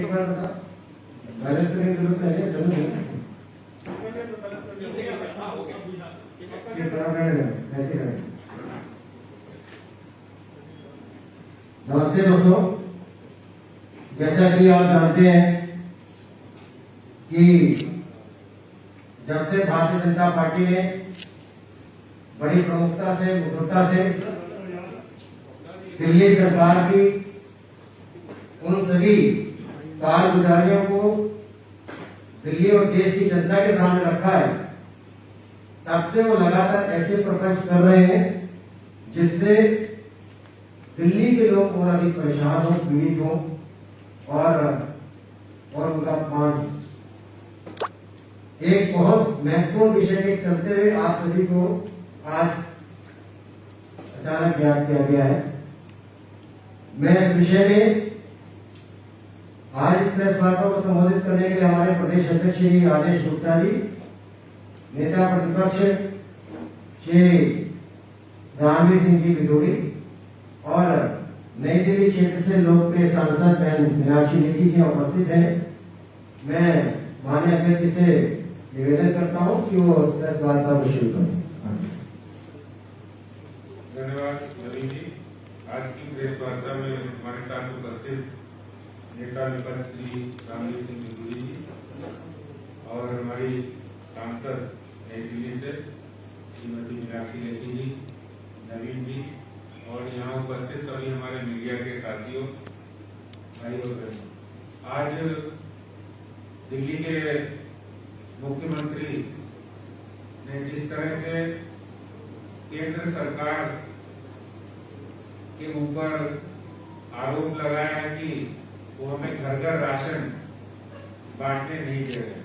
एक बार बता, बैलेंस करने की जरूरत है, चलो ये कैसे करें। नमस्ते दोस्तों, जैसा कि आप जानते हैं कि जब से भारतीय जनता पार्टी ने बड़ी प्रमुखता से मुखरता से दिल्ली सरकार की उन सभी कारगुजारियों को दिल्ली और देश की जनता के सामने रखा है, तब से वो लगातार ऐसे प्रपंच कर रहे हैं जिससे दिल्ली के लोग और अधिक परेशान हो, पीड़ित हो और उनका अपमान। एक बहुत महत्वपूर्ण विषय के चलते हुए आप सभी को आज अचानक याद किया गया है। मैं इस विषय में आज इस प्रेस वार्ता को संबोधित करने के लिए हमारे प्रदेश अध्यक्ष श्री आदेश गुप्ता जी, नेता प्रतिपक्ष श्री रणवीर सिंह जी विदोड़ी और नई दिल्ली क्षेत्र से लोकप्रिय सांसद बहन मीनाक्षी लेखी जी उपस्थित हैं। मैं माननीय अध्यक्ष से निवेदन करता हूं कि वो प्रेस वार्ता को शुरू करें। धन्यवाद नवीन जी। आज की प्रेस वार्ता में हमारे साथ उपस्थित नेता विपक्ष श्री रणवीर सिंह विदोड़ी जी और हमारी सांसद नई दिल्ली से श्रीमती मीनाक्षी लेखी जी, नवीन जी और यहाँ उपस्थित सभी हमारे मीडिया के साथियों, भाई और बहनों। आज दिल्ली के मुख्यमंत्री ने जिस तरह से केंद्र सरकार के ऊपर आरोप लगाया है कि वो हमें घर घर राशन बांटने नहीं दे रहे,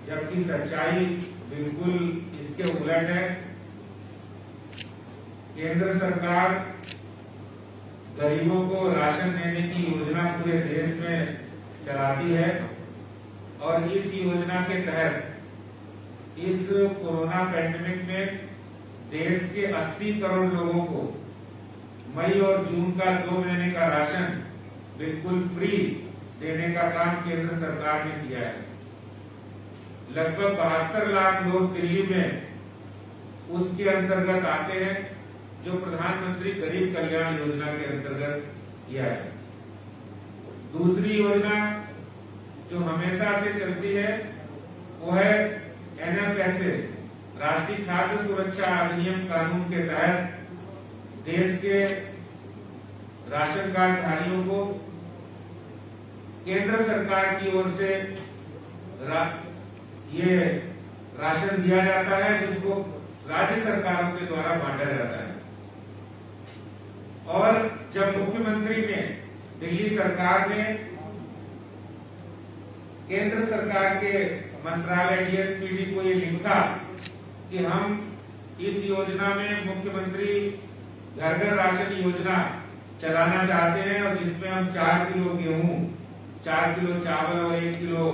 जबकि सच्चाई बिल्कुल इसके उलट है। केंद्र सरकार गरीबों को राशन देने की योजना पूरे देश में चलाती है और इस योजना के तहत इस कोरोना पैंडेमिक में देश के 80 करोड़ लोगों को मई और जून का 2 महीने का राशन बिल्कुल फ्री देने का काम केंद्र सरकार ने किया है। लगभग 72 लाख लोग दिल्ली में उसके अंतर्गत आते हैं जो प्रधानमंत्री गरीब कल्याण योजना के अंतर्गत किया है। दूसरी योजना जो हमेशा से चलती है वो है NFSA, राष्ट्रीय खाद्य सुरक्षा अधिनियम कानून के तहत देश के राशन कार्ड धारियों को केंद्र सरकार की ओर से ये राशन दिया जाता है, जिसको राज्य सरकारों के द्वारा बांटा जाता है। और जब मुख्यमंत्री ने, दिल्ली सरकार ने केंद्र सरकार के मंत्रालय DSPD को ये लिखा कि हम इस योजना में मुख्यमंत्री घर घर राशन योजना चलाना चाहते हैं और जिसमें हम 4 किलो गेहूं, 4 किलो चावल और 1 किलो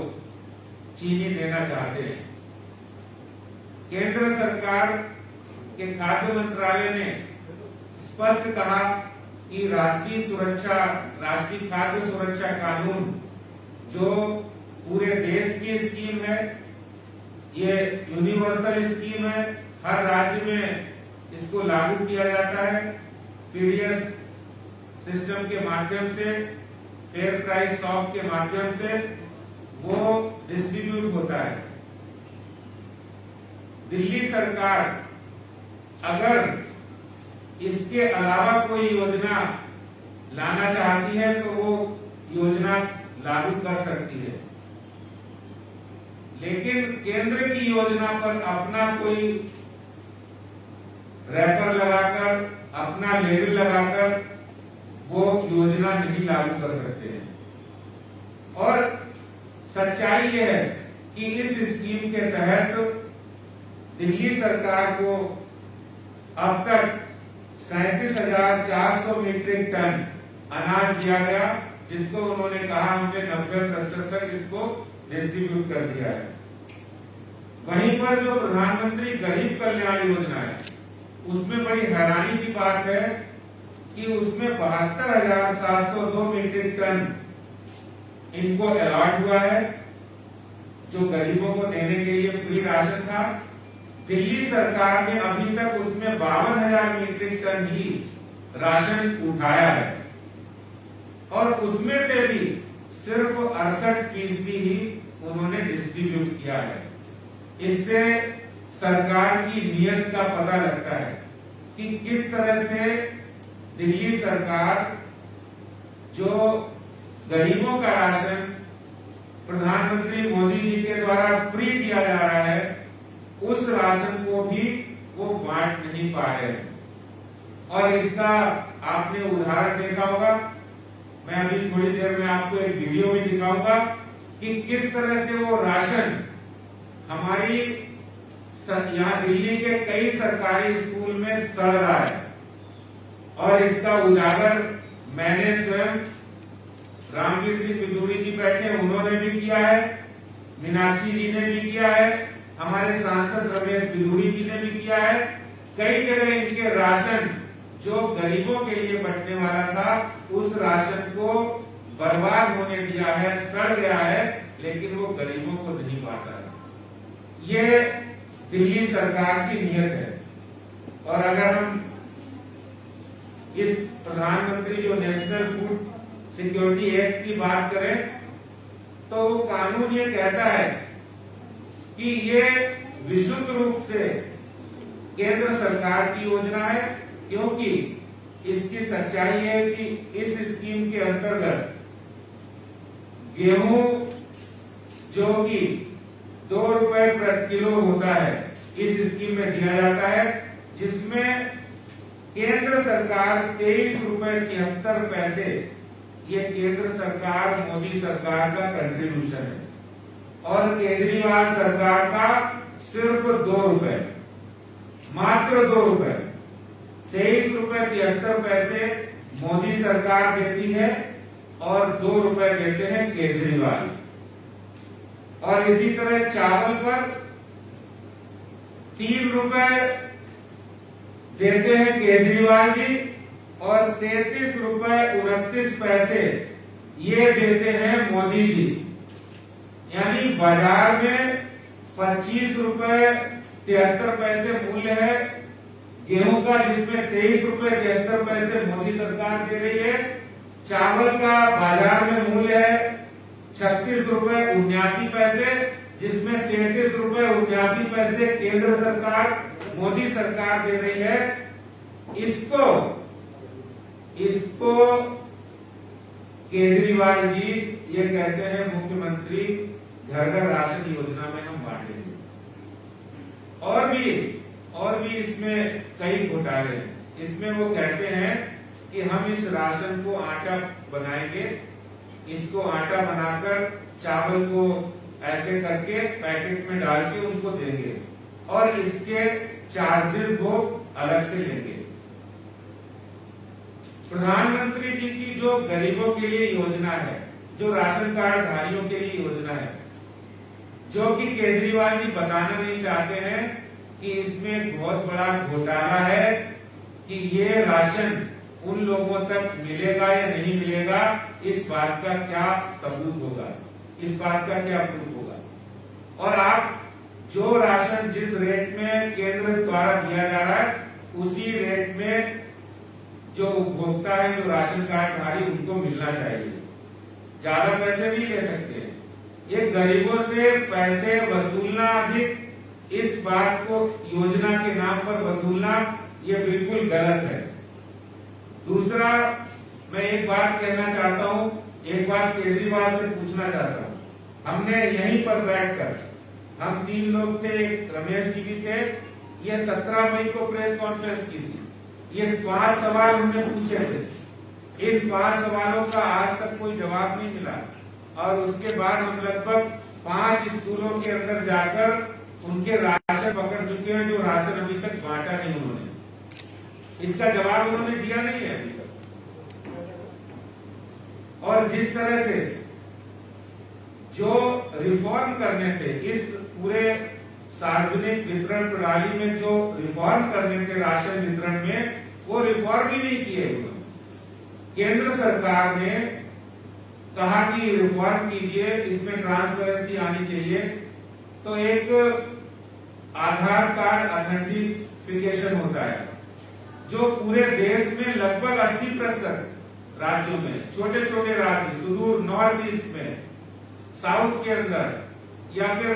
चीनी देना चाहते हैं। केंद्र सरकार के खाद्य मंत्रालय ने स्पष्ट कहा कि राष्ट्रीय खाद्य सुरक्षा कानून जो पूरे देश की स्कीम है, ये यूनिवर्सल स्कीम है, हर राज्य में इसको लागू किया जाता है। PDS सिस्टम के माध्यम से, फेयर प्राइस शॉप के माध्यम से वो डिस्ट्रीब्यूट होता है। दिल्ली सरकार अगर इसके अलावा कोई योजना लाना चाहती है तो वो योजना लागू कर सकती है, लेकिन केंद्र की योजना पर अपना कोई रैपर लगाकर, अपना लेबल लगाकर वो योजना नहीं लागू कर सकते हैं। और सच्चाई ये है कि इस स्कीम के तहत दिल्ली सरकार को अब तक 37,400 मीट्रिक टन अनाज दिया गया, जिसको उन्होंने कहा हमने 90% तक इसको डिस्ट्रीब्यूट कर दिया है। वहीं पर जो प्रधानमंत्री गरीब कल्याण योजना है, उसमें बड़ी हैरानी की बात है कि उसमें 72,702 मीट्रिक टन इनको अलॉट हुआ है, जो गरीबों को देने के लिए फ्री राशन था। दिल्ली सरकार ने अभी तक उसमें 52,000 मीट्रिक टन ही राशन उठाया है और उसमें से भी सिर्फ 68% ही उन्होंने डिस्ट्रीब्यूट किया है। इससे सरकार की नीयत का पता लगता है कि किस तरह से दिल्ली सरकार जो गरीबों का राशन प्रधानमंत्री मोदी जी के द्वारा फ्री दिया जा रहा है, उस राशन को भी वो बांट नहीं पा रहे हैं। और इसका आपने उदाहरण देखा होगा, मैं अभी थोड़ी देर में आपको एक वीडियो भी दिखाऊंगा कि किस तरह से वो राशन हमारी यहाँ दिल्ली के कई सरकारी स्कूल में सड़ रहा है। और इसका उजागर मैंने स्वयं, रामवीर सिंह बिदूरी जी बैठे उन्होंने भी किया है, मीनाक्षी जी ने भी किया है, हमारे सांसद रमेश बिदूरी जी ने भी किया है। कई जगह इनके राशन जो गरीबों के लिए बंटने वाला था, उस राशन को बर्बाद होने दिया है, सड़ गया है, लेकिन वो गरीबों को नहीं बांटा है। ये दिल्ली सरकार की नीयत है। और अगर हम इस प्रधानमंत्री जो नेशनल फूड सिक्योरिटी एक्ट की बात करें, तो वो कानून ये कहता है कि ये विशुद्ध रूप से केंद्र सरकार की योजना है, क्योंकि इसकी सच्चाई है कि इस स्कीम के अंतर्गत गेहूं जो कि 2 रुपए प्रति किलो होता है, इस स्कीम में दिया जाता है, जिसमें केंद्र सरकार 23 रुपए 73 पैसे, ये केंद्र सरकार मोदी सरकार का कंट्रीब्यूशन है। और केजरीवाल सरकार का सिर्फ 2 रुपए, मात्र 2 रुपए, 23 रुपए 73 पैसे मोदी सरकार देती है और 2 रुपए देते हैं केजरीवाल। और इसी तरह चावल पर 3 रुपए देते हैं केजरीवाल जी और 33 रुपए 29 पैसे ये देते हैं मोदी जी। यानी बाजार में 25 रुपए 73 पैसे मूल्य है गेहूं का, जिसमें 23 रुपए 73 पैसे मोदी सरकार दे रही है। चावल का बाजार में मूल्य है 36 रुपए 79 पैसे, जिसमें 33 रुपए 79 पैसे केंद्र सरकार मोदी सरकार दे रही है। इसको केजरीवाल जी ये कहते हैं मुख्यमंत्री घर घर राशन योजना में हम बांटेंगे। और भी इसमें कई घोटाले हैं। इसमें वो कहते हैं कि हम इस राशन को आटा बनाएंगे, इसको आटा बनाकर चावल को ऐसे करके पैकेट में डाल के उनको देंगे और इसके चार्जेस वो अलग से लेंगे। प्रधानमंत्री जी की जो गरीबों के लिए योजना है, जो राशन कार्ड धारियों के लिए योजना है, जो कि केजरीवाल जी बताना नहीं चाहते हैं कि इसमें बहुत बड़ा घोटाला है कि ये राशन उन लोगों तक मिलेगा या नहीं मिलेगा, इस बात का क्या सबूत होगा, इस बात का क्या प्रूफ होगा। और आप जो राशन जिस रेट में केंद्र द्वारा दिया जा रहा है, उसी रेट में जो उपभोक्ता है, जो राशन कार्ड धारी, उनको मिलना चाहिए। ज्यादा पैसे नहीं ले सकते। ये गरीबों से पैसे वसूलना अधिक, इस बात को योजना के नाम पर वसूलना, ये बिल्कुल गलत है। दूसरा, मैं एक बात कहना चाहता हूं, एक बात केजरीवाल से पूछना चाहता हूं। हमने यहीं पर बैठकर, हम 3 लोग थे, एक रमेश जी भी थे, ये 17 मई को प्रेस कॉन्फ्रेंस की थी। ये 5 सवाल हमने पूछे थे। इन 5 सवालों का आज तक कोई जवाब नहीं मिला और उसके बाद हम लगभग 5 स्कूलों के अंदर जाकर उनके राशन पकड़ चुके हैं, जो राशन अभी तक बांटा नहीं उन्होंने। इसका जवाब उन्होंने दिया नहीं है अभी तक। और जिस तरह से जो रिफॉर्म करने थे इस पूरे सार्वजनिक वितरण प्रणाली में, जो रिफॉर्म करने थे राशन वितरण में, वो रिफॉर्म ही नहीं किए उन्होंने। केंद्र सरकार ने कहा कि रिफॉर्म कीजिए, इसमें ट्रांसपेरेंसी आनी चाहिए। तो एक आधार कार्ड ऑथेंटिफिकेशन होता है जो पूरे देश में लगभग 80% राज्यों में, छोटे छोटे राज्य सुदूर नॉर्थ ईस्ट में, साउथ के अंदर या फिर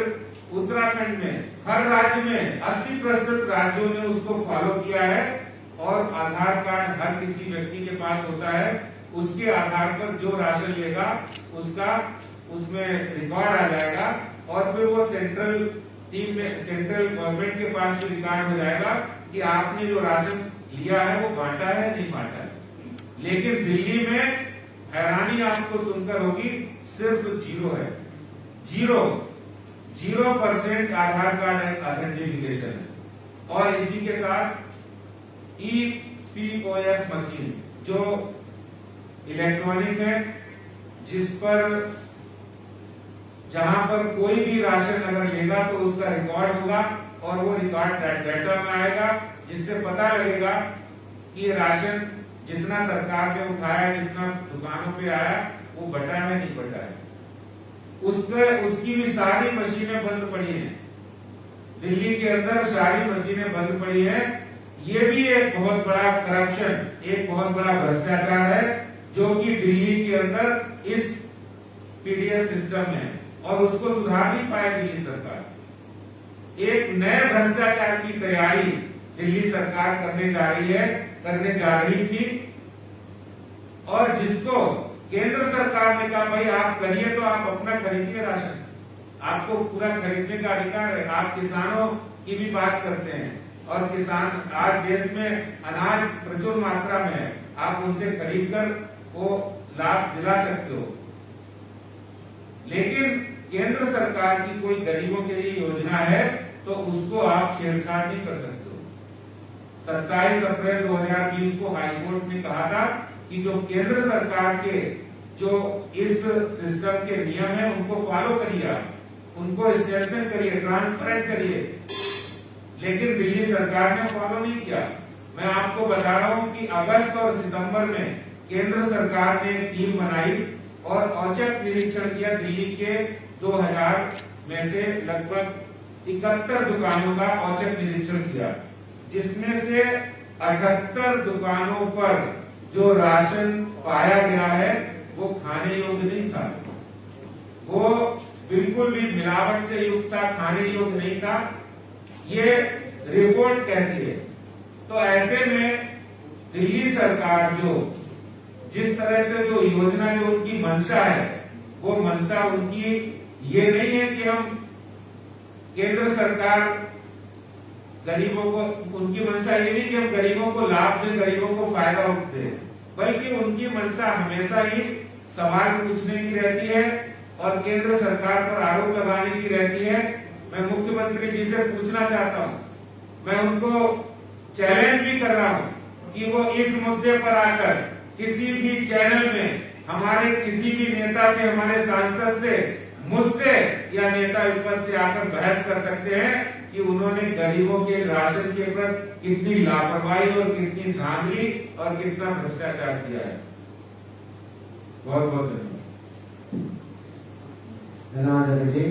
उत्तराखंड में, हर राज्य में 80% राज्यों ने उसको फॉलो किया है। और आधार कार्ड हर किसी व्यक्ति के पास होता है, उसके आधार पर जो राशन लेगा उसका उसमें रिकॉर्ड आ जाएगा और फिर वो सेंट्रल टीम में, सेंट्रल गवर्नमेंट के पास भी रिकॉर्ड हो जाएगा कि आपने जो राशन लिया है वो बांटा है नहीं बांटा है। लेकिन दिल्ली में हैरानी आपको सुनकर होगी, सिर्फ 0 है, 0% आधार कार्ड ऑथेंटिफिकेशन है। और इसी के साथ EPOS मशीन जो इलेक्ट्रॉनिक है, जिस पर जहां पर कोई भी राशन अगर लेगा तो उसका रिकॉर्ड होगा और वो रिकॉर्ड डाटा में आएगा, जिससे पता लगेगा कि ये राशन जितना सरकार ने उठाया, जितना दुकानों पे आया, वो बटा है नहीं बटा है। उसकी भी सारी मशीनें बंद पड़ी हैं, दिल्ली के अंदर सारी मशीनें बंद पड़ी हैं। ये भी एक बहुत बड़ा करप्शन, एक बहुत बड़ा भ्रष्टाचार है जो कि दिल्ली के अंदर इस पीडीएस सिस्टम में, और उसको सुधार नहीं पाया दिल्ली सरकार। एक नए भ्रष्टाचार की तैयारी दिल्ली सरकार करने जा रही थी, और जिसको केंद्र सरकार ने कहा भाई आप करिए, तो आप अपना खरीदिए राशन, आपको पूरा खरीदने का अधिकार है। आप किसानों की भी बात करते हैं और किसान आज देश में अनाज प्रचुर मात्रा में है, आप उनसे खरीद कर वो लाभ दिला सकते हो। लेकिन केंद्र सरकार की कोई गरीबों के लिए योजना है तो उसको आप छेड़छाड़ नहीं कर सकते हो। 27 अप्रैल 2020 को हाईकोर्ट ने कहा था कि जो केंद्र सरकार के जो इस सिस्टम के नियम है उनको फॉलो करिए, उनको स्ट्रेंथन करिए, ट्रांसपेरेंट करिए। लेकिन दिल्ली सरकार ने फॉलो नहीं किया। मैं आपको बता रहा हूं कि अगस्त और सितंबर में केंद्र सरकार ने टीम बनाई और औचक निरीक्षण किया दिल्ली के 2000 में से लगभग 71 दुकानों का औचक निरीक्षण किया, जिसमें से 78 दुकानों पर जो राशन पाया गया है वो खाने योग्य नहीं था, वो बिल्कुल भी मिलावट से युक्त था, खाने योग्य नहीं था, ये रिपोर्ट कहती है। तो ऐसे में दिल्ली सरकार जो जिस तरह से जो योजना, जो उनकी मंशा है, वो मंशा उनकी ये नहीं है कि हम केंद्र सरकार गरीबों को, उनकी मंशा ये नहीं कि हम गरीबों को लाभ दें, गरीबों को फायदा दे, बल्कि उनकी मंशा हमेशा ही सवाल पूछने की रहती है और केंद्र सरकार पर आरोप लगाने की रहती है। मैं मुख्यमंत्री जी से पूछना चाहता हूं, मैं उनको चैलेंज भी कर रहा हूं कि वो इस मुद्दे पर आकर किसी भी चैनल में हमारे किसी भी नेता से, हमारे सांसद से, मुझसे या नेता विपक्ष से आकर बहस कर सकते हैं कि उन्होंने गरीबों के राशन के प्रति कितनी लापरवाही और कितनी धांधली और कितना भ्रष्टाचार किया है। बहुत बहुत धन्यवाद जी।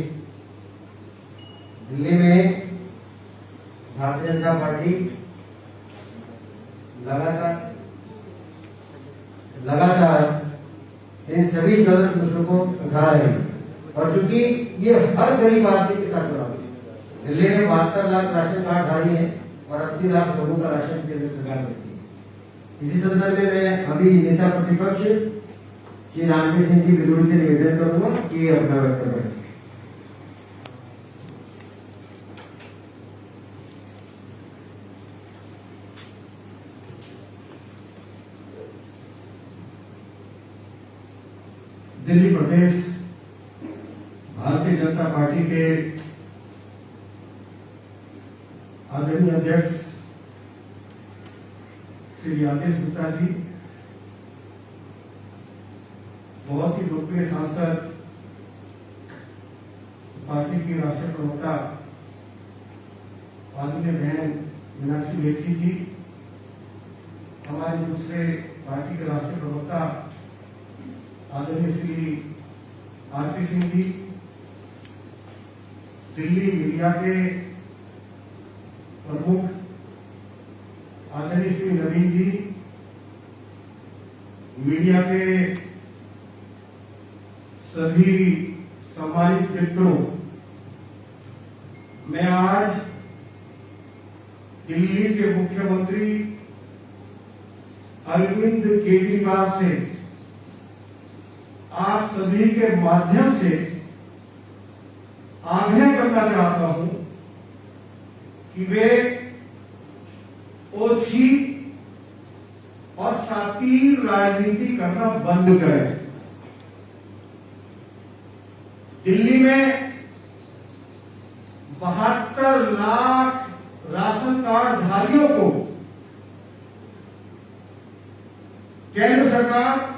दिल्ली में भारतीय जनता पार्टी लगातार इन सभी ज्वलंत मुद्दों को उठा रहे हैं, और चूंकि ये हर गरीब आदमी के साथ जुड़ा है। दिल्ली में 72 लाख राशन कार्डधारी है और 80 लाख लोगों का राशन केंद्र सरकार देती है। इसी संदर्भ में मैं अभी नेता प्रतिपक्ष श्री रामवीर सिंह जी बिजूरी से निवेदन करूंगा कि अपना वक्तव्य रखें। दिल्ली प्रदेश भारतीय जनता पार्टी के आदरणीय अध्यक्ष श्री आदेश गुप्ता जी, बहुत ही लोकप्रिय सांसद, पार्टी की राष्ट्रीय प्रवक्ता आदरणीय बहन मीनाक्षी लेखी जी, हमारे दूसरे पार्टी के राष्ट्रीय प्रवक्ता आदरणीय श्री आरपी सिंह जी, दिल्ली मीडिया के प्रमुख आदरणीय श्री नवीन जी, मीडिया के सभी सम्मानित मित्रों, मैं आज दिल्ली के मुख्यमंत्री अरविंद केजरीवाल से आप सभी के माध्यम से आग्रह करना चाहता हूं कि वे ओछी और सातिर राजनीति करना बंद करें। दिल्ली में 72 लाख राशन कार्ड धारियों को केंद्र सरकार,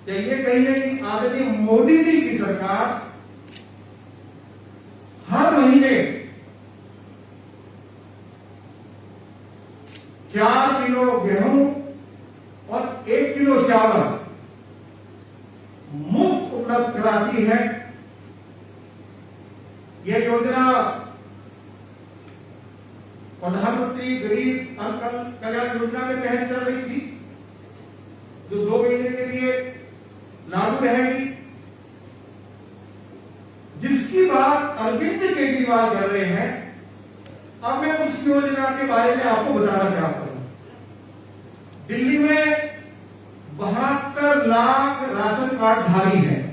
या ये कहिए कि आदरणीय मोदी जी की सरकार हर महीने 4 किलो गेहूं और 1 किलो चावल मुफ्त उपलब्ध कराती है। यह योजना प्रधानमंत्री गरीब कल्याण योजना के तहत चल रही थी, जो 2 महीने के लिए लागू रहेगी, जिसकी बात अरविंद केजरीवाल कर रहे हैं। अब मैं उस योजना के बारे में आपको बताना चाहता हूं। दिल्ली में 72 लाख राशन कार्ड धारी हैं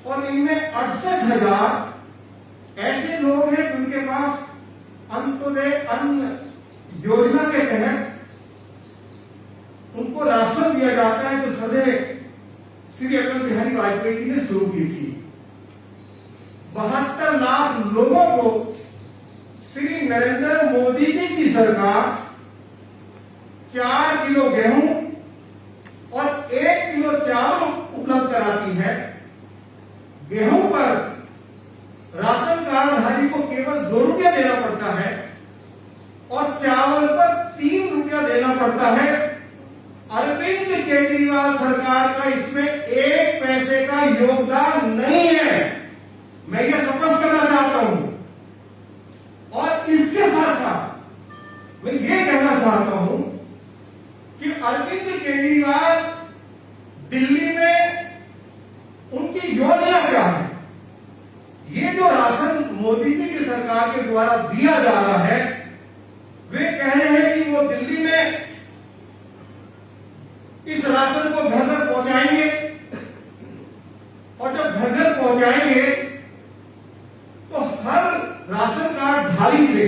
और इनमें 68,000 ऐसे लोग हैं जिनके पास अंत्योदय अन्न योजना के तहत उनको राशन दिया जाता है, जो सदैव श्री अटल बिहारी वाजपेयी जी ने शुरू की थी। 72 लाख लोगों को श्री नरेंद्र मोदी जी की सरकार 4 किलो गेहूं और 1 किलो चावल उपलब्ध कराती है। गेहूं पर राशन कार्डधारी को केवल 2 रुपया देना पड़ता है और चावल पर 3 रुपया देना पड़ता है। अरविंद केजरीवाल सरकार का इसमें 1 पैसे का योगदान नहीं है, मैं ये स्पष्ट करना चाहता हूं। और इसके साथ साथ मैं ये कहना चाहता हूं कि अरविंद केजरीवाल दिल्ली में उनकी योजना क्या है। ये जो राशन मोदी जी की सरकार के द्वारा दिया जा रहा है, वे कह रहे हैं कि वो दिल्ली में इस राशन को घर घर पहुंचाएंगे और जब घर घर पहुंचाएंगे तो हर राशन कार्ड धारी से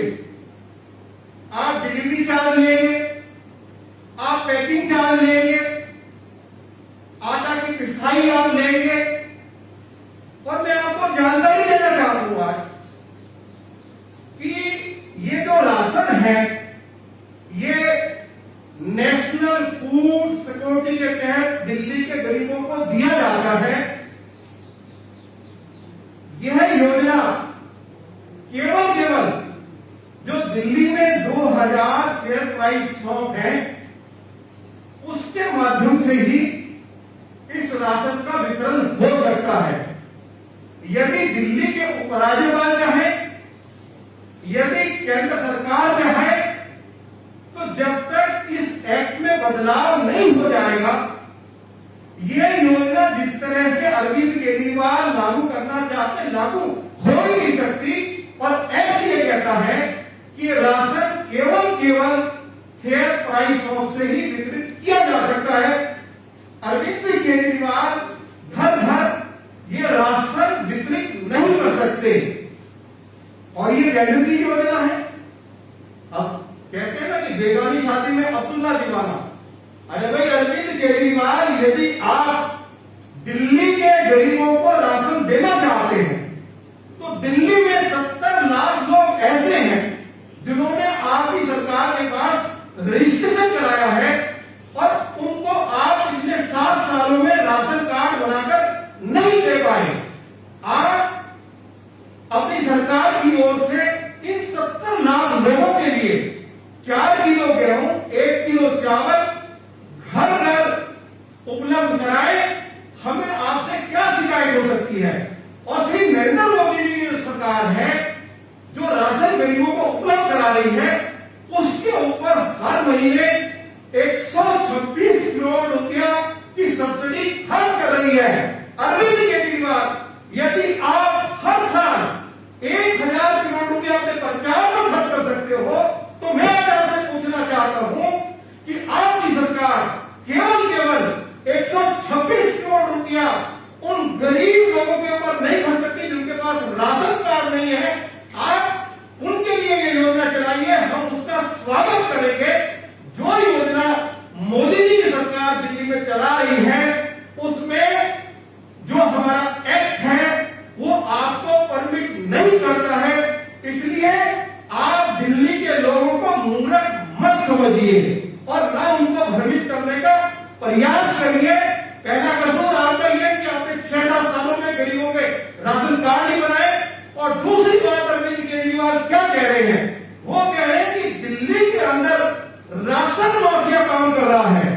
आप डिलीवरी चार्ज लेंगे, आप पैकिंग चार्ज लेंगे, आटा की पिसाई आप लेंगे। और मैं आपको जानकारी देना चाहता हूं आज कि ये जो राशन है, ये नेशनल फूड सिक्योरिटी के तहत दिल्ली के गरीबों को दिया जाता है। यह योजना केवल जो दिल्ली में 2000 फेयर प्राइस शॉप है, उसके माध्यम से ही इस राशन का वितरण हो सकता है। यदि दिल्ली के उपराज्यपाल चाहे, यदि केंद्र सरकार चाहे, तो जब तक इस एक्ट में बदलाव नहीं हो जाएगा, यह योजना जिस तरह से अरविंद केजरीवाल लागू करना चाहते हैं, लागू हो ही नहीं सकती। और एक्ट ये कहता है कि राशन केवल फेयर प्राइस शॉप से ही वितरित किया जा सकता है। अरविंद केजरीवाल घर घर ये राशन वितरित नहीं कर सकते और ये जनहित योजना है। अब कहते हैं ना कि बेगानी शादी में अब्दुल्ला दीवाना। अरे भाई अरविंद केजरीवाल, यदि आप दिल्ली के गरीबों को राशन देना चाहते हैं तो दिल्ली में 70 लाख लोग ऐसे हैं जिन्होंने आपकी सरकार के पास रजिस्ट्रेशन कराया है और उनको आप पिछले 7 सालों में राशन कार्ड बनाकर नहीं दे पाए। आप अपनी सरकार की ओर से इन 70 लाख लोगों के लिए 4 किलो गेहूं, 1 किलो चावल घर घर उपलब्ध सकती है। और श्री नरेंद्र मोदी जी की जो सरकार है, जो राशन गरीबों को उपलब्ध करा रही है, उसके ऊपर हर महीने 126 करोड़ रुपया की सब्सिडी खर्च कर रही है। अरविंद केजरीवाल, यदि आप हर साल 1000 करोड़ रुपया अपने प्रचार पर खर्च कर सकते हो, तो मैं आपसे पूछना चाहता हूं कि आपकी सरकार केवल 126 करोड़ रुपया उन गरीब लोगों के ऊपर नहीं खर्च सकती जिनके पास राशन कार्ड नहीं है। आप उनके लिए ये योजना चलाइए, हम उसका स्वागत करेंगे। जो योजना मोदी जी की सरकार दिल्ली में चला रही है, उसमें जो हमारा एक्ट है वो आपको परमिट नहीं करता है। इसलिए आप दिल्ली के लोगों को मूर्ख मत समझिए और ना उनको भ्रमित करने का प्रयास करिए। पहला कसूर आपका यह कि आपने 6-7 सालों में गरीबों के राशन कार्ड नहीं बनाए। और दूसरी बात, अरविंद केजरीवाल क्या कह रहे हैं? वो कह रहे हैं कि दिल्ली के अंदर राशन माफिया काम कर रहा है।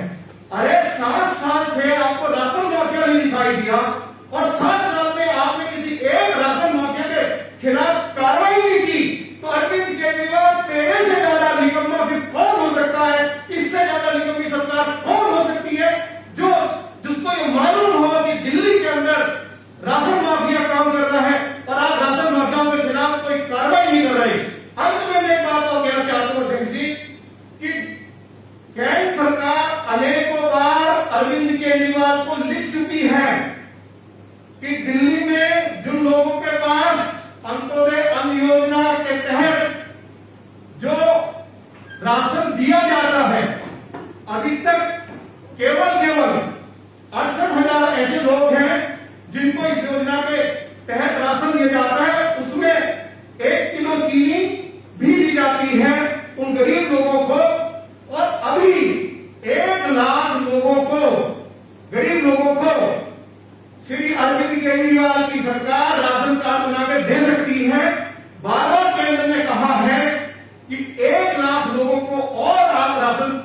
अरे 7 साल से आपको राशन माफिया नहीं दिखाई दिया और 7 साल में आपने किसी एक राशन माफिया के खिलाफ कार्रवाई नहीं की, तो अरविंद केजरीवाल तेरे से ज्यादा निकम्मा फिर कौन हो सकता है? इससे ज्यादा निकम्मी सरकार कौन हो सकती है जिसको ये मालूम हो कि दिल्ली के अंदर राशन माफिया काम कर रहा है और आप राशन माफियाओं के खिलाफ कोई कार्रवाई नहीं कर रहे। अंत में मैं एक बात और कहना चाहता हूं अध्यक्ष जी कि केंद्र सरकार अनेकों बार अरविंद केजरीवाल को लिख चुकी है कि दिल्ली में जिन लोगों के पास अंत्योदय अन्न योजना के तहत जो राशन दिया जाता है, अभी तक केवल 68,000 ऐसे लोग हैं जिनको इस योजना के तहत राशन दिया जाता है। उसमें 1 किलो चीनी भी दी जाती है उन गरीब लोगों को। और अभी 1 लाख लोगों को, गरीब लोगों को श्री अरविंद केजरीवाल की सरकार राशन कार्ड बनाकर दे सकती है। बार-बार केंद्र ने कहा है कि 1 लाख लोगों को और आप राशन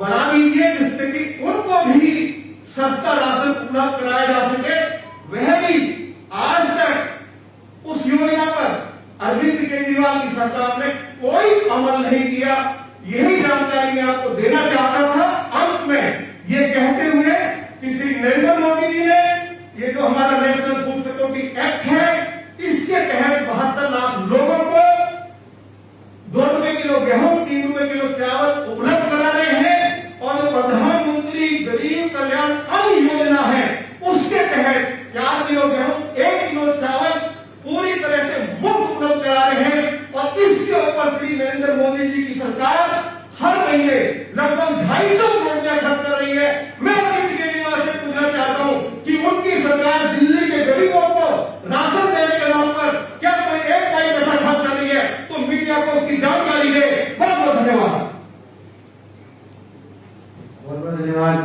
बना दीजिए जिससे कि उनको भी सस्ता राशन उपलब्ध कराया जा सके। वह भी आज तक उस योजना पर अरविंद केजरीवाल की सरकार ने कोई अमल नहीं किया। यही जानकारी मैं आपको देना चाहता था। अंत में ये कहते हुए कि श्री नरेंद्र मोदी जी ने ये जो हमारा नेशनल फूड सिक्योरिटी एक्ट है, इसके तहत 72 लाख लोगों को 2 रुपए किलो गेहूं, 3 रुपए किलो चावल उपलब्ध करा रहे हैं। और जो प्रधानमंत्री गरीब कल्याण अन्न योजना है, उसके तहत 4 किलो गेहूं, 1 किलो चावल पूरी तरह से मुफ्त उपलब्ध करा रहे हैं। और इसके ऊपर श्री नरेंद्र मोदी जी की सरकार हर महीने लगभग 250 करोड़ रुपया खर्च कर रही है। मैं अरविंद केजरीवाल से पूछना चाहता हूं कि उनकी सरकार दिल्ली के गरीबों को राशन देने के नाम पर क्या कोई एक पैसा खर्च कर रही है? तो मीडिया को उसकी जानकारी दे। बहुत बहुत धन्यवाद। बहुत बहुत धन्यवाद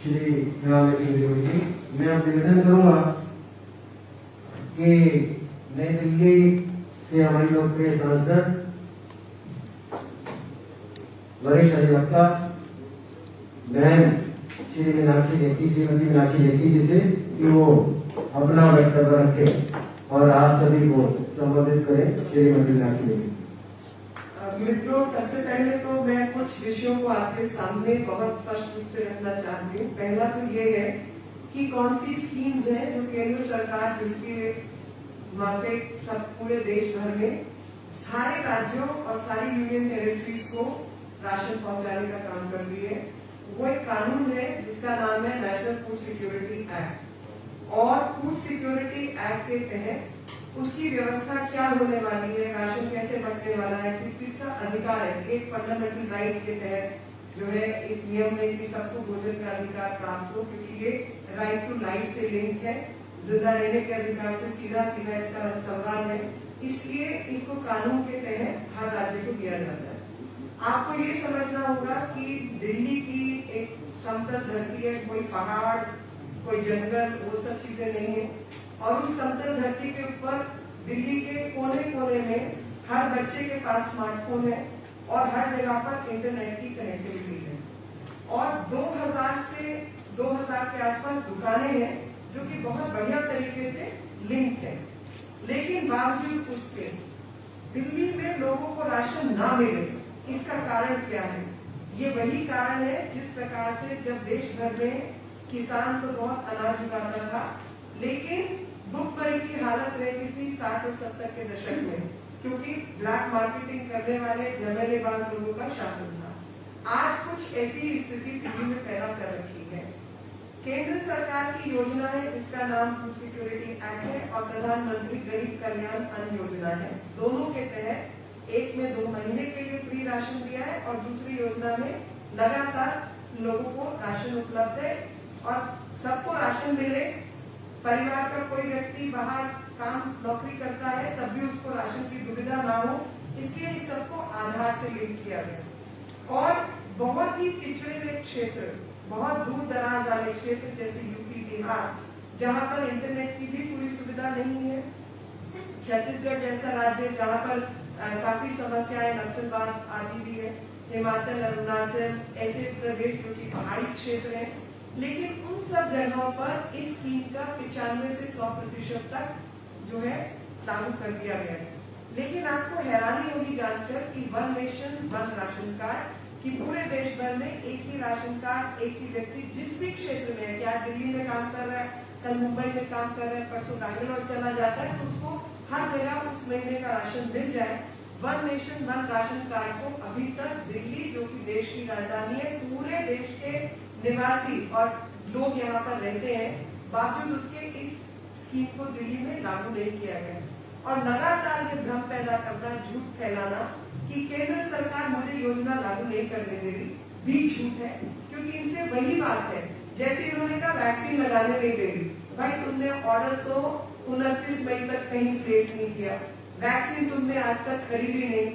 श्री नवाब सिंह जी। मैं अब निवेदन करूंगा कि नई दिल्ली से हमारी लोकप्रिय सांसद, वरिष्ठ अधिवक्ता बहन श्री मीनाक्षी लेखी, श्रीमती मीनाक्षी लेखी जी से कि वो अपना वक्तव्य रखें और आप सभी को संबोधित करें। श्रीमती मीनाक्षी लेखी। मित्रों, सबसे पहले तो मैं कुछ विषयों को आपके सामने बहुत स्पष्ट रूप से रखना चाहती हूँ। पहला तो ये है कि कौन सी स्कीम्स है जो केंद्र सरकार जिसके माफिक सब पूरे देश भर में सारे राज्यों और सारी यूनियन टेरिटरीज को राशन पहुंचाने का काम कर रही है। वो एक कानून है जिसका नाम है नेशनल फूड सिक्योरिटी एक्ट। और फूड सिक्योरिटी एक्ट के तहत उसकी व्यवस्था क्या होने वाली है, राशन कैसे बंटने वाला है, किस किस का अधिकार है, एक फंडामेंटल राइट के तहत जो है इस नियम में कि सबको भोजन का अधिकार प्राप्त हो, क्योंकि ये राइट टू लाइफ से लिंक है, जिंदा रहने के अधिकार से सीधा सीधा इसका संवाद है। इसलिए इसको कानून के तहत हर राज्य को दिया जाता है। आपको ये समझना होगा कि दिल्ली की एक समतल धरती है, कोई पहाड़, कोई जंगल, वो सब चीजें नहीं है। और उस समतल धरती के ऊपर दिल्ली के कोने कोने में हर बच्चे के पास स्मार्टफोन है और हर जगह पर इंटरनेट की कनेक्टिविटी है। और 2000 से 2000 के आसपास दुकानें हैं जो कि बहुत बढ़िया तरीके से लिंक है। लेकिन बावजूद उसके दिल्ली में लोगों को राशन ना मिले, इसका कारण क्या है? ये वही कारण है जिस प्रकार से जब देश भर में किसान तो बहुत अनाज उगाता था, लेकिन भुखमरी की हालत रहती थी 60 और 70 के दशक में, क्योंकि ब्लैक मार्केटिंग करने वाले जमेलेबाज लोगों का शासन था। आज कुछ ऐसी स्थिति दिल्ली में पैदा कर रखी है। केंद्र सरकार की योजना है, इसका नाम फूड सिक्योरिटी एक्ट है और प्रधानमंत्री गरीब कल्याण अन्न योजना है। दोनों के तहत एक में 2 महीने के लिए फ्री राशन दिया है और दूसरी योजना में लगातार लोगों को राशन उपलब्ध है और सबको राशन मिले। परिवार का कोई व्यक्ति बाहर काम नौकरी करता है तब भी उसको राशन की दुविधा ना हो, इसलिए इस सबको आधार से लिंक किया गया। और बहुत ही पिछड़े हुए क्षेत्र, बहुत दूर दराज वाले क्षेत्र जैसे यूपी बिहार, जहाँ पर इंटरनेट की भी पूरी सुविधा नहीं है, छत्तीसगढ़ जैसा राज्य जहाँ पर काफी समस्याएं नक्सलवाद आदि भी है, हिमाचल, अरुणाचल ऐसे प्रदेश जो कि पहाड़ी क्षेत्र है, लेकिन उन सब जगहों पर इस स्कीम का 95 से 100% तक जो है लागू कर दिया गया है। लेकिन आपको हैरानी होगी जानकर कि one nation one ration card कि पूरे देश भर में एक ही राशन कार्ड, एक ही व्यक्ति जिस भी क्षेत्र में है, क्या दिल्ली में काम कर रहा है, कल मुंबई में काम कर रहा है, परसों बैंगलोर चला जाता है, तो उसको हर जगह उस महीने का राशन मिल जाए। One nation one ration card को अभी तक दिल्ली, जो कि देश की राजधानी है, पूरे देश के निवासी और लोग यहाँ पर रहते हैं, बावजूद उसके इस स्कीम को दिल्ली में लागू नहीं किया गया। और लगातार ये भ्रम पैदा करना, झूठ फैलाना कि केंद्र सरकार मुझे योजना लागू नहीं करने दे रही, भी झूठ है। क्योंकि इनसे वही बात है जैसे इन्होंने कहा वैक्सीन लगाने नहीं दे रही। भाई तुमने ऑर्डर तो 29 मई तक कहीं प्लेस नहीं किया, वैक्सीन तुमने आज तक खरीदी नहीं,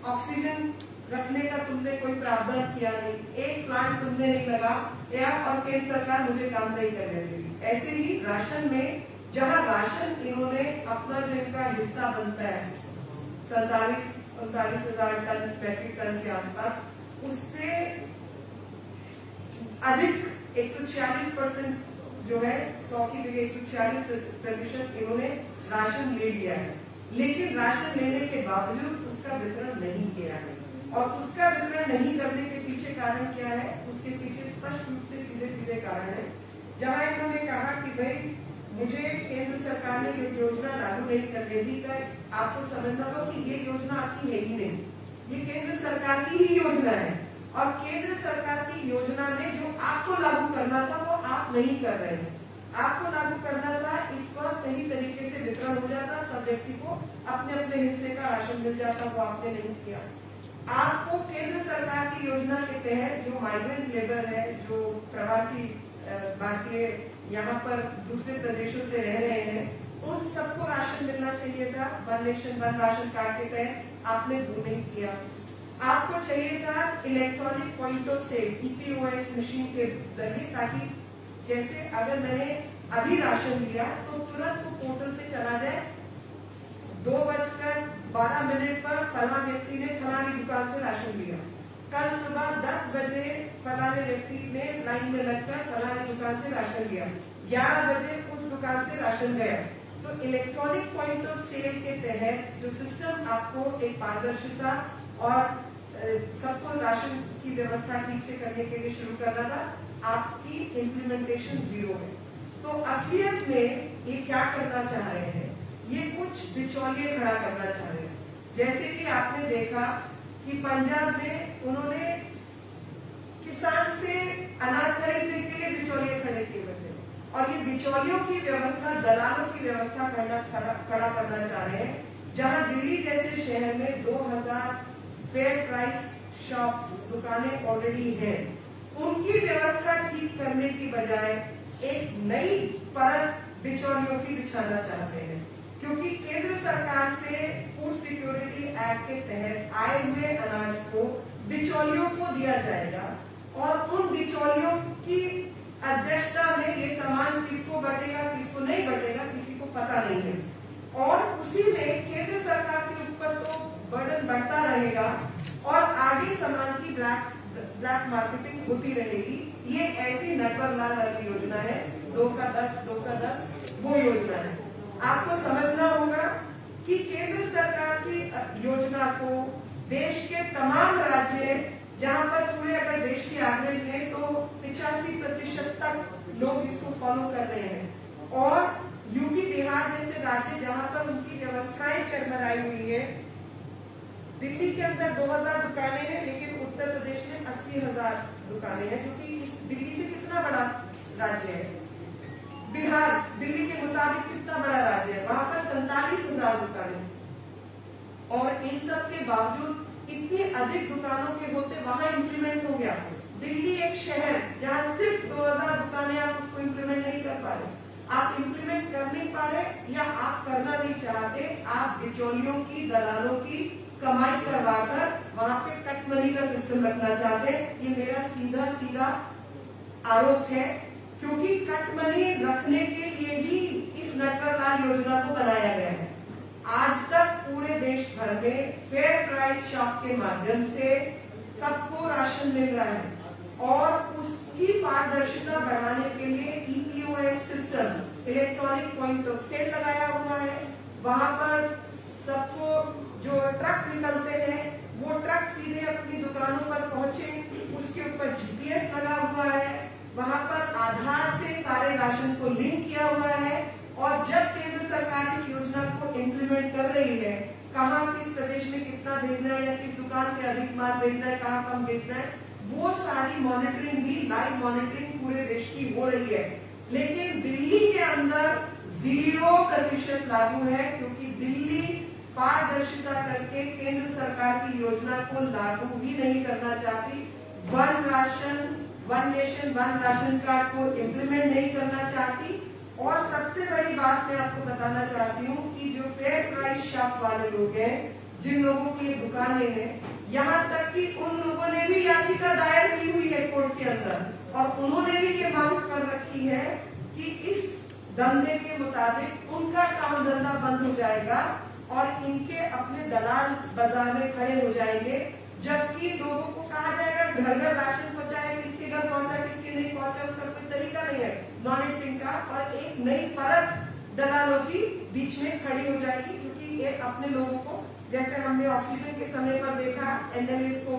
ऑक्सीजन रखने का तुमने कोई प्रावधान किया नहीं, एक प्लांट तुमने नहीं लगा या और केंद्र सरकार मुझे काम नहीं करने दे रही। ऐसे ही राशन में, जहाँ राशन इन्होंने अपना जो इनका हिस्सा बनता है 47-39 हजार टन मैट्रिक टन के आसपास, उससे अधिक 146% जो है 100 की जगह 146% इन्होंने राशन ले लिया है। लेकिन राशन लेने के बावजूद उसका वितरण नहीं किया है। और उसका वितरण नहीं करने के पीछे कारण क्या है? उसके पीछे स्पष्ट रूप से सीधे सीधे कारण है। जहां इन्होंने कहा कि भाई मुझे केंद्र सरकार ने ये योजना लागू नहीं करने दी, का आपको समझना हो कि ये योजना आपकी है ही नहीं, ये केंद्र सरकार की ही योजना है। और केंद्र सरकार की योजना में जो आपको लागू करना था वो आप नहीं कर रहे हैं। आपको लागू करना था, इसका सही तरीके से वितरण हो जाता, सब व्यक्ति को अपने अपने हिस्से का राशन मिल जाता, वो आपने नहीं किया। आपको केंद्र सरकार की योजना के तहत जो माइग्रेंट लेबर है, जो प्रवासी भारतीय यहाँ पर दूसरे प्रदेशों से रह रहे हैं, उन सबको राशन मिलना चाहिए था one nation one ration card के तहत, आपने वो नहीं किया। आपको चाहिए था electronic point of sale EPOS machine के जरिए, ताकि जैसे अगर मैंने अभी राशन लिया तो तुरंत वो पोर्टल पे चला जाए, 2:12 पर फला व्यक्ति ने फलानी दुकान से राशन लिया, कल सुबह 10 बजे फलाने व्यक्ति ने लाइन में लगकर फलानी दुकान से राशन लिया, 11 बजे उस दुकान से राशन गया। तो इलेक्ट्रॉनिक पॉइंट ऑफ सेल के तहत जो सिस्टम आपको एक पारदर्शिता और सबको राशन की व्यवस्था ठीक से करने के लिए शुरू कर रहा था, आपकी इम्प्लीमेंटेशन 0 है। तो असलियत में ये क्या करना चाह रहे हैं? ये कुछ बिचौलिए खड़ा करना चाह रहे हैं। जैसे कि आपने देखा कि पंजाब में उन्होंने किसान से अनाज खरीदने के लिए बिचौलिए खड़े किए हुए थे, और ये बिचौलियों की व्यवस्था, दलालों की व्यवस्था खड़ा करना चाह रहे हैं। जहां दिल्ली जैसे शहर में 2000 फेयर प्राइस शॉप्स, दुकानें ऑलरेडी हैं, उनकी व्यवस्था ठीक करने की बजाय एक नई परत बिचौलियों की बिछाना चाहते हैं। क्योंकि केंद्र सरकार से फूड सिक्योरिटी एक्ट के तहत आए हुए अनाज को बिचौलियों को दिया जाएगा, और उन बिचौलियों की अध्यक्षता में ये सामान किसको बटेगा किसको नहीं बटेगा किसी को पता नहीं है। और उसी में केंद्र सरकार के ऊपर तो बर्डन बढ़ता रहेगा और आगे सामान की ब्लैक मार्केटिंग होती रहेगी। ये ऐसी नटवर लाल वाली योजना है, 2 का 10 वो योजना है। आपको समझना होगा कि केंद्र सरकार की योजना को देश के तमाम राज्य, जहां पर पूरे अगर देश की एवरेज है तो 85% तक लोग इसको फॉलो कर रहे हैं, और यूपी बिहार जैसे राज्य जहां पर उनकी व्यवस्थाएं चरमराई हुई है। दिल्ली के अंदर 2000 दुकानें हैं, लेकिन उत्तर प्रदेश में 80,000 दुकानें हैं, जो कि इस दिल्ली से कितना बड़ा राज्य है। बिहार दिल्ली के मुताबिक कितना बड़ा राज्य है, वहां पर 47,000 दुकानें, और इन सब के बावजूद इतनी अधिक दुकानों के होते वहां इंप्लीमेंट हो गया। दिल्ली एक शहर जहां सिर्फ 2000 दुकानें, आप उसको इंप्लीमेंट नहीं कर पा रहे, आप इंप्लीमेंट कर नहीं पा रहे, या आप करना नहीं चाहते, आप बिचौलियों की, दलालों की कमाई करवाकर वहां पे कट मनी का सिस्टम रखना चाहते हैं। ये मेरा सीधा आरोप है, क्योंकि कट मनी रखने के लिए ही इस नटवरलाल योजना को बनाया गया है। आज तक पूरे देश भर में फेयर प्राइस शॉप के माध्यम से सबको राशन मिल रहा है, और उसकी पारदर्शिता बढ़ाने के लिए EPOS system, electronic point of sale लगाया हुआ है। वहां पर सबको जो ट्रक निकलते हैं वो ट्रक सीधे अपनी दुकानों पर पहुंचे, उसके ऊपर GPS लगा हुआ है, वहां पर आधार से सारे राशन को लिंक किया हुआ है, और जब केंद्र सरकार इस योजना को इम्प्लीमेंट कर रही है, कहाँ किस प्रदेश में कितना भेजना है, या किस दुकान पे अधिक माल भेजना है, कहाँ कम भेजना है, वो सारी मॉनिटरिंग भी, लाइव मॉनिटरिंग पूरे देश की हो रही है। लेकिन दिल्ली के अंदर 0% लागू है, क्योंकि दिल्ली पारदर्शिता करके केंद्र सरकार की योजना को लागू भी नहीं करना चाहती। One ration, one nation, one ration card को इम्प्लीमेंट नहीं करना चाहती। और सबसे बड़ी बात मैं आपको बताना चाहती हूँ कि जो फेयर प्राइस शॉप वाले लोग हैं, जिन लोगों की ये दुकानें हैं, यहाँ तक कि उन लोगों ने भी याचिका दायर की हुई है कोर्ट के अंदर, और उन्होंने भी ये मांग कर रखी है कि इस धंधे के मुताबिक उनका काम धंधा बंद हो जाएगा, और इनके अपने दलाल बाजार में खड़े हो जाएंगे, जबकि लोगों को कहा जाएगा घर घर राशन पहुंचाए, किसके घर पहुंचा, किसके नहीं पहुंचा, उसका कोई तरीका नहीं है मॉनिटरिंग का, और एक नई परत दलालों की बीच में खड़ी हो जाएगी, क्योंकि ये अपने लोगों को, जैसे हमने ऑक्सीजन के समय पर देखा, NLS को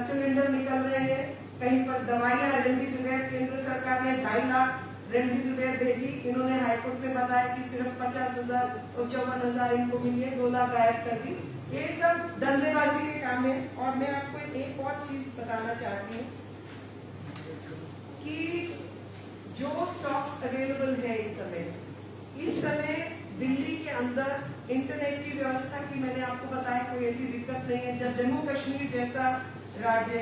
सिलेंडर निकल रहे हैं, कहीं पर दवाइयां रेमडेसिविर, केंद्र सरकार ने 2.5 लाख रेमडेसिविर भेजी, इन्होंने हाईकोर्ट में बताया कि सिर्फ 50,000 और 54,000 इनको मिली है, 2 लाख गायब कर दी। ये सब धंधेबाजी के काम है। और मैं आपको एक और चीज बताना चाहती हूँ कि जो स्टॉक्स अवेलेबल है इस समय दिल्ली के अंदर इंटरनेट की व्यवस्था की, मैंने आपको बताया कोई ऐसी दिक्कत नहीं है। जब जम्मू कश्मीर जैसा राज्य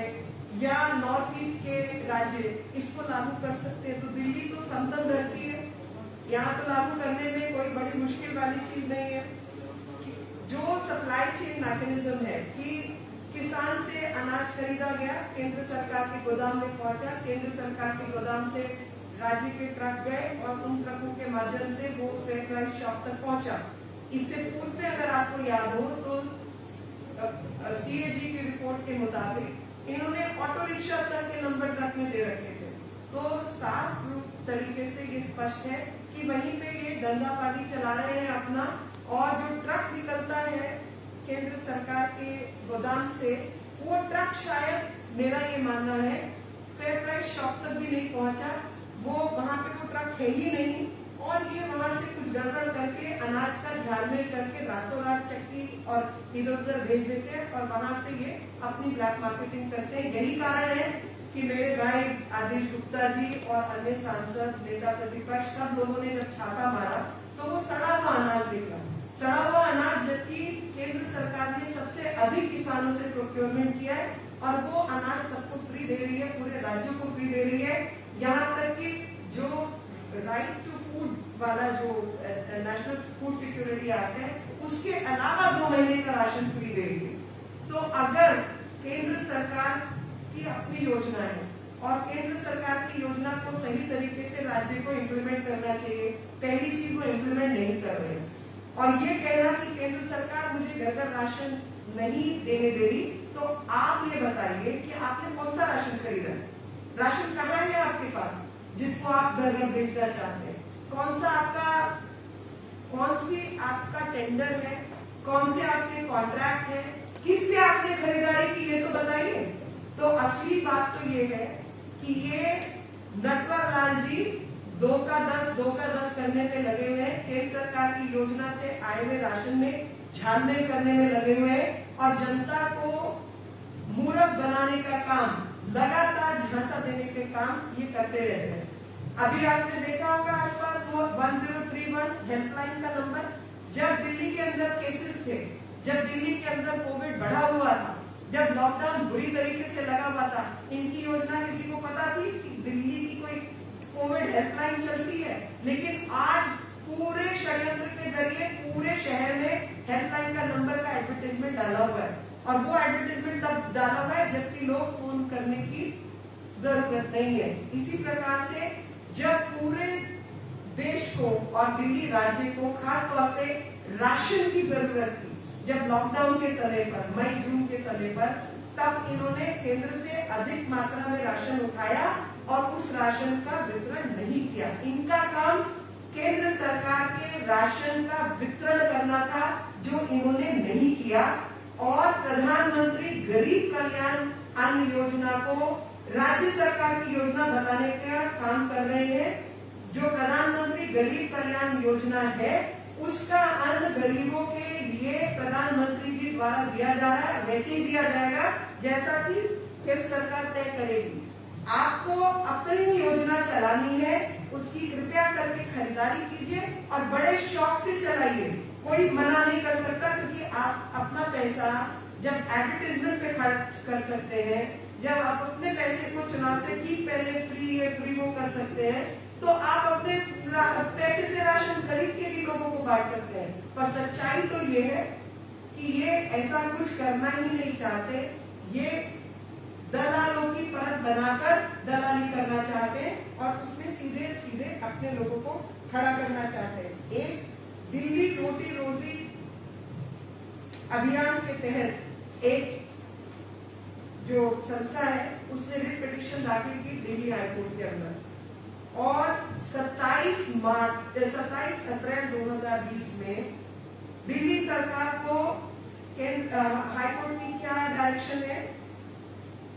या नॉर्थ ईस्ट के राज्य इसको लागू कर सकते हैं, तो दिल्ली तो समतल धरती है, यहाँ तो लागू करने में कोई बड़ी मुश्किल वाली चीज नहीं है। जो सप्लाई चेन मैकेनिज्म है कि किसान से अनाज खरीदा गया, केंद्र सरकार के गोदाम में पहुंचा, केंद्र सरकार के गोदाम से राज्य के ट्रक गए, और उन ट्रकों के माध्यम से वो फेयर प्राइस शॉप तक पहुंचा। इससे पूर्व में अगर आपको याद हो तो CAG की रिपोर्ट के मुताबिक इन्होंने ऑटो रिक्शा तक के नंबर ट्रक में दे रखे थे। तो साफ तरीके से ये स्पष्ट है कि वहीं पे ये धंधापानी चला रहे हैं अपना, और जो ट्रक निकलता है केंद्र सरकार के गोदाम से, वो ट्रक शायद, मेरा ये मानना है, फेयर प्राइस शॉप तक भी नहीं पहुंचा, वो वहां पे वो ट्रक है ही नहीं, और ये वहां से कुछ गड़बड़ करके अनाज का झालमेल करके रातों रात चक्की और इधर उधर भेज देते हैं, और वहां से ये अपनी ब्लैक मार्केटिंग करते हैं। यही कारण है कि मेरे भाई आदिल गुप्ता जी और अन्य सांसद, नेता प्रतिपक्ष, सब लोगों ने जब छापा मारा तो वो सड़ा हुआ अनाज देखा, सड़ा हुआ अनाज, जबकि केंद्र सरकार ने सबसे अधिक किसानों से प्रोक्योरमेंट किया है, और वो अनाज सबको फ्री दे रही है, पूरे राज्यों को फ्री दे रही है। यहाँ तक कि जो राइट टू फूड वाला जो नेशनल फूड सिक्योरिटी एक्ट है, उसके अलावा 2 महीने का राशन फ्री दे रही है। तो अगर केंद्र सरकार की अपनी योजना है, और केंद्र सरकार की योजना को सही तरीके से राज्य को इम्प्लीमेंट करना चाहिए, पहली चीज वो इम्प्लीमेंट नहीं कर रहे हैं, और ये कहना कि केंद्र सरकार मुझे घर घर राशन नहीं देने दे रही, तो आप ये बताइए कि आपने कौन सा राशन खरीदा है? राशन कहाँ है आपके पास जिसको आप घर घर भेजना चाहते हैं? कौन सी आपका टेंडर है, कौन से आपके कॉन्ट्रैक्ट है, किससे आपने खरीदारी की, ये तो बताइए। तो असली बात तो ये है कि ये नटवर लाल जी 2 का 10 करने में लगे हुए हैं। केंद्र सरकार की योजना से आए हुए राशन में झाड़मेल करने में लगे हुए हैं और जनता को मूर्ख बनाने का काम, लगातार झांसा देने के काम ये करते रहते हैं। अभी आपने देखा होगा आसपास वो 1031 हेल्पलाइन का नंबर, जब दिल्ली के अंदर केसेस थे, जब दिल्ली के अंदर कोविड बढ़ा हुआ था, जब लॉकडाउन बुरी तरीके से लगा हुआ था, इनकी योजना किसी को पता थी कि दिल्ली की कोई कोविड हेल्पलाइन चलती है? लेकिन आज पूरे षड्यंत्र के जरिए पूरे शहर में हेल्पलाइन का नंबर का एडवर्टाइजमेंट डाला हुआ है और वो एडवर्टाइजमेंट तब डाला हुआ है जबकि लोग फोन करने की जरूरत नहीं है। इसी प्रकार से जब पूरे देश को और दिल्ली राज्य को खास तौर पे राशन की जरूरत थी, जब लॉकडाउन के समय पर, मई जून के समय पर, तब इन्होंने केंद्र से अधिक मात्रा में राशन उठाया और उस राशन का वितरण नहीं किया। इनका काम केंद्र सरकार के राशन का वितरण करना था, जो इन्होंने नहीं किया। और प्रधानमंत्री गरीब कल्याण अन्न योजना को राज्य सरकार की योजना बताने का काम कर रहे हैं। जो प्रधानमंत्री गरीब कल्याण योजना है, उसका अन्न गरीबों के लिए प्रधानमंत्री जी द्वारा दिया जा रहा है, वैसे ही दिया जाएगा जैसा कि केंद्र सरकार तय करेगी। आपको अपनी योजना चलानी है, उसकी कृपया करके खरीदारी कीजिए और बड़े शौक से चलाइए। कोई मना नहीं कर सकता, क्योंकि आप अपना पैसा जब एडवर्टाइजमेंट पे खर्च कर सकते हैं, जब आप अपने पैसे को चुनाव से ठीक पहले फ्री वो कर सकते हैं, तो आप अपने पैसे से राशन खरीद के भी लोगों को बांट सकते हैं। पर सच्चाई तो ये है कि ये ऐसा कुछ करना ही नहीं चाहते। ये दलालों की परत बनाकर दलाली करना चाहते हैं और उसमें सीधे सीधे अपने लोगों को खड़ा करना चाहते हैं। एक दिल्ली रोटी रोजी अभियान के तहत एक जो संस्था है, उसने रिट पिटीशन दाखिल की दिल्ली हाईकोर्ट के अंदर और 27 अप्रैल 2020 में दिल्ली सरकार को हाईकोर्ट की क्या डायरेक्शन है?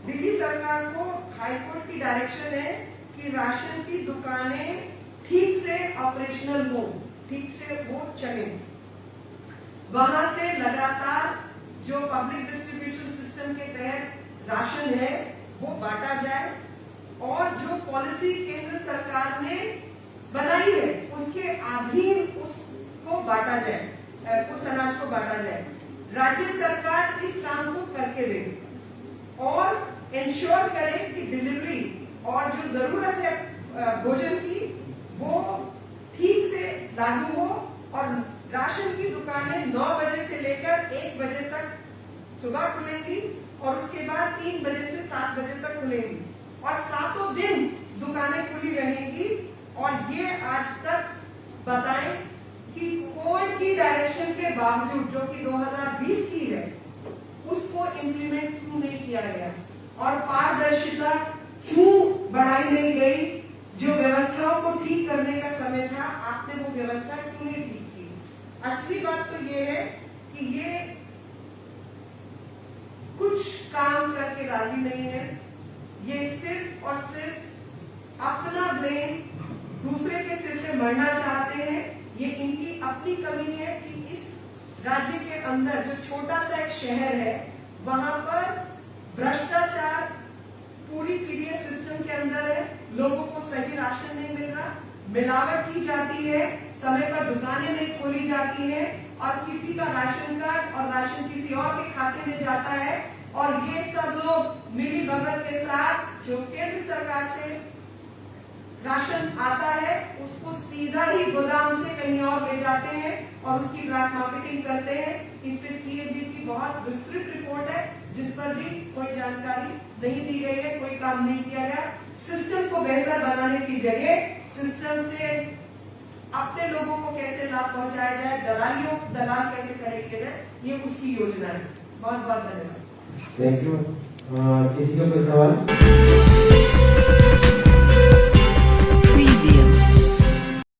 दिल्ली सरकार को हाईकोर्ट की डायरेक्शन है कि राशन की दुकानें ठीक से ऑपरेशनल हो, ठीक से वो चले। वहां से लगातार जो पब्लिक डिस्ट्रीब्यूशन सिस्टम के तहत राशन है वो बांटा जाए और जो पॉलिसी केंद्र सरकार ने बनाई है उसके अधीन उसको बांटा जाए, उस अनाज को बांटा जाए। राज्य सरकार इस काम को करके दे और इंश्योर करे कि डिलीवरी और जो जरूरत है भोजन की वो ठीक से लागू हो और राशन की दुकानें 9 बजे से लेकर 1 बजे तक सुबह खुलेंगी और उसके बाद 3 बजे से 7 बजे तक खुलेंगी और 7 दिन दुकानें खुली रहेंगी। और ये आज तक बताएं कि कोर्ट की डायरेक्शन के बावजूद, जो कि 2020 की है, उसको इम्प्लीमेंट क्यों नहीं किया गया और पारदर्शिता क्यों बढ़ाई नहीं गई? जो व्यवस्थाओं को ठीक करने का समय था, आपने वो व्यवस्था क्यों नहीं ठीक की? असली बात तो ये है कि ये कुछ काम करके राजी नहीं है। ये सिर्फ और सिर्फ अपना ब्लेम दूसरे के सिर पे मरना चाहते हैं। ये इनकी अपनी कमी है कि इस राज्य के अंदर जो छोटा सा एक शहर है, वहां पर भ्रष्टाचार पूरी पीडीएस सिस्टम के अंदर है, लोगों को सही राशन नहीं मिल रहा, मिलावट की जाती है, समय पर दुकानें नहीं खोली जाती है और किसी का राशन कार्ड और राशन किसी और के खाते में जाता है और ये सब लोग मिली भगत के साथ जो केंद्र सरकार से राशन आता है उसको सीधा ही गोदाम से कहीं और ले जाते हैं और उसकी ब्लैक मार्केटिंग करते हैं। इस पे सीएजी की बहुत विस्तृत रिपोर्ट है जिस पर भी कोई जानकारी नहीं दी गई है, कोई काम नहीं किया गया। सिस्टम को बेहतर बनाने की जगह सिस्टम से अपने लोगों को कैसे लाभ पहुंचाया जाए, दलाल कैसे खड़े किए जाए, ये उसकी योजना है। बहुत बहुत धन्यवाद। Thank you. किसी का कोई सवाल?